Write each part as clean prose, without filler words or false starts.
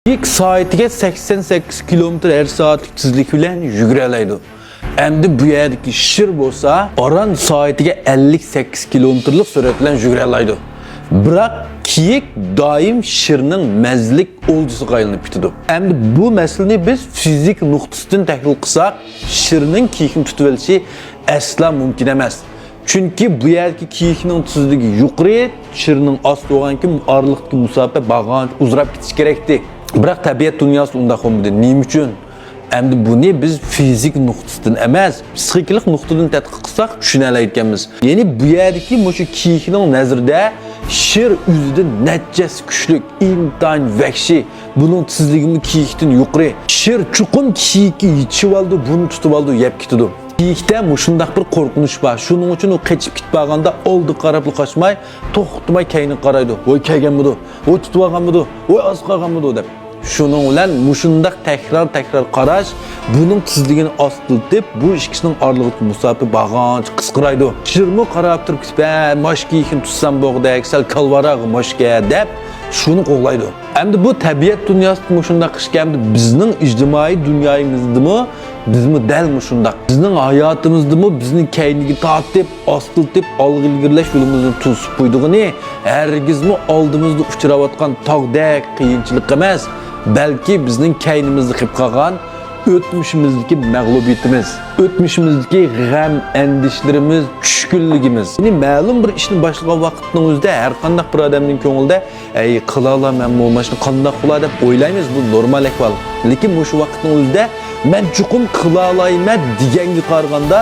İlk saatiga 88 km/s tezlik bilan yuguralaydi. Endi bu yerdagi shir bo'lsa, oran soatiga 58 km/lik surat bilan yuguralaydi. Biroq kiyik doim shirning mazlik o'ljisiga aylanib ketadi. Endi bu masalani biz fizik nuqtasidan tahlil qilsak, shirning kiyikni tutib olishi asla mumkin emas. Çünkü bu yerdagi kiyikning tezligi yuqori, shirning osti bo'lganki, oraliqdagi musofa bag'anch uzrab ketish kerakdi. Biroq tabiat dunyosi unda bo'lmaydi. Nima uchun? Endi buni biz fizik nuqtasidan emas, psixikalik nuqtadan tadqiq qilsak tushunalmaymiz. Ya'ni bu yerdagi mushu kiyikning nazarida shir o'zidan natijasi kuchli, intayin vahshiy. Buning tezligi kiyikdan yuqori. Shir chuqur kiyikni yechib oldi, buni tutib oldi, yeb ketdi. Kiyikda mushundaq bir qo'rqinish bor. Shuning uchun u qochib ketmaganda oldi qarab qochmay, to'xtamay kayni qaraydi. Voy kelganmidi? Voy tutib olganmidi? Voy oz qolganmidi deb. Shuning bilan mushundaq takror qarash buning tezligini ostiltib, bu ikkisining oralig'idagi musofa bag'anch qisqaraydi. Shirmi qarab turib, "Mosh kiyikni tutsam bo'g'dak, sal kalvarag moshga" deb shuni qo'g'laydi. Endi bu tabiat dunyosida mushundaq qilishganda bizning ijtimoiy dunyomizdami, bizmi dal mushundaq. Bizning hayotimizdami bizning kayniga tortib, ostiltib, olg'a ilgirlash yo'limizni to'sib qo'ydig'ini, hargizmi oldimizda uchrayotgan tog'dek qiyinchilik emas, balki bizning kaynimizni qilib qolgan o'tmishimizdagi mag'lubiyatimiz, o'tmishimizdagi g'am, andishlarimiz, tushkunligimiz. Ya'ni ma'lum bir ishni boshlagan vaqtning o'zida har qanday bir odamning ko'nglida "Ey, qila olaman, bu ishni qanday qila" deb o'ylaymiz, bu normal ahvol. Lekin o'sha vaqtning o'zida men chuqur qila olayman deganga qaraganda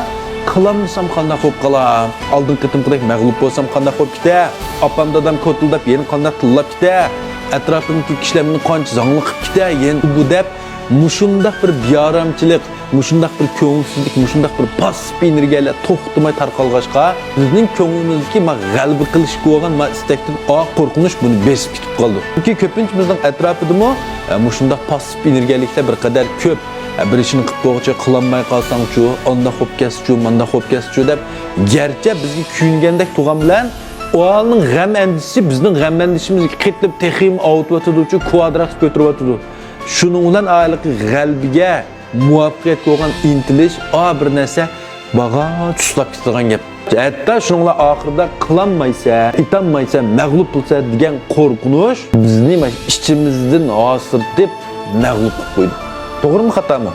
qilolmasam qanday bo'lib qolar? Oldingi qitimqidek mag'lub bo'lsam qanday bo'lib ketar? Opam dadam ko'tildab, yana qanday tillab ketar? Atrofimdagi kishilarni qancha zangli qilib ketar? Yana bu deb mushundaq bir biyoramchilik, mushundaq bir ko'ngilsizlik, mushundaq bir pasiv energiyalar to'xtamay tarqalg'ashqa, bizning ko'nglimizdagi g'alaba qilishga bo'lgan istakdan qo'rqinish buni besib ketib qoldi. Chunki ko'pinchimizning atrofidami mushundaq pasiv energiyaliklar bir qadar ko'p. Bir ishni qilib qo'yguncha qilolmay qolsang-chu, onda xo'p keschu, manda xo'p keschu deb garchi bizga kuyingandek tug'an bilan o'g'alning g'am andisi bizning g'am andishimizga qetib texim avtotuvchi kvadrat ko'tarib shuning bilan ayliqi g'albiga muvaffaqiyat bo'lgan intilish bir narsa bag'anch tuslab ketadigan gap. Hatto shuning bilan oxirida qilolmaysa, itanmaysa, mag'lub bo'lsa degan qo'rqinish bizni ichimizdan hozir deb mag'lub qilib qo'ydi. To'g'rimi, xatomi?